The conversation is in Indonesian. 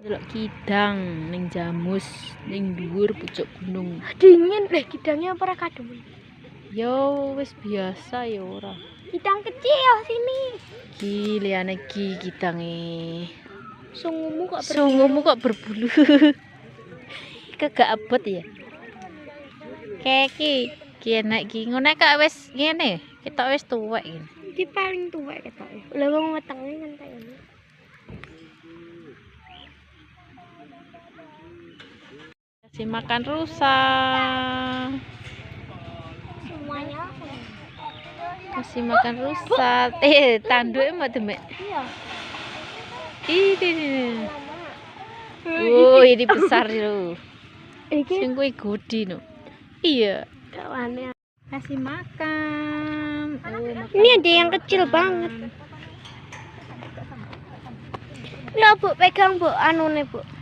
Delok kidang ning Jamus ning dhuwur pucuk gunung. Dingin deh kidangnya ora kadem. Yo wis biasa ya ora. Kidang kecil sini. Liane kidange. Sungumu Kok berbulu. Kagak abot ya. Ki enak ki ngono kok wis ngene. Ketok wis tuwek iki. Iki paling tuwek ketoke. Lah wong wetenge ngentek ini. Kasih makan rusa. Semuanya Kasih makan rusa. Tanduke mau demek. iya. Ini. Oh, ini besar loh. Iki Sing kuwi gudi no. Iya. kawane. Kasih makan. Makan. Ini ada yang kecil banget. Ya, Bu, pegang, Bu, anune, Bu.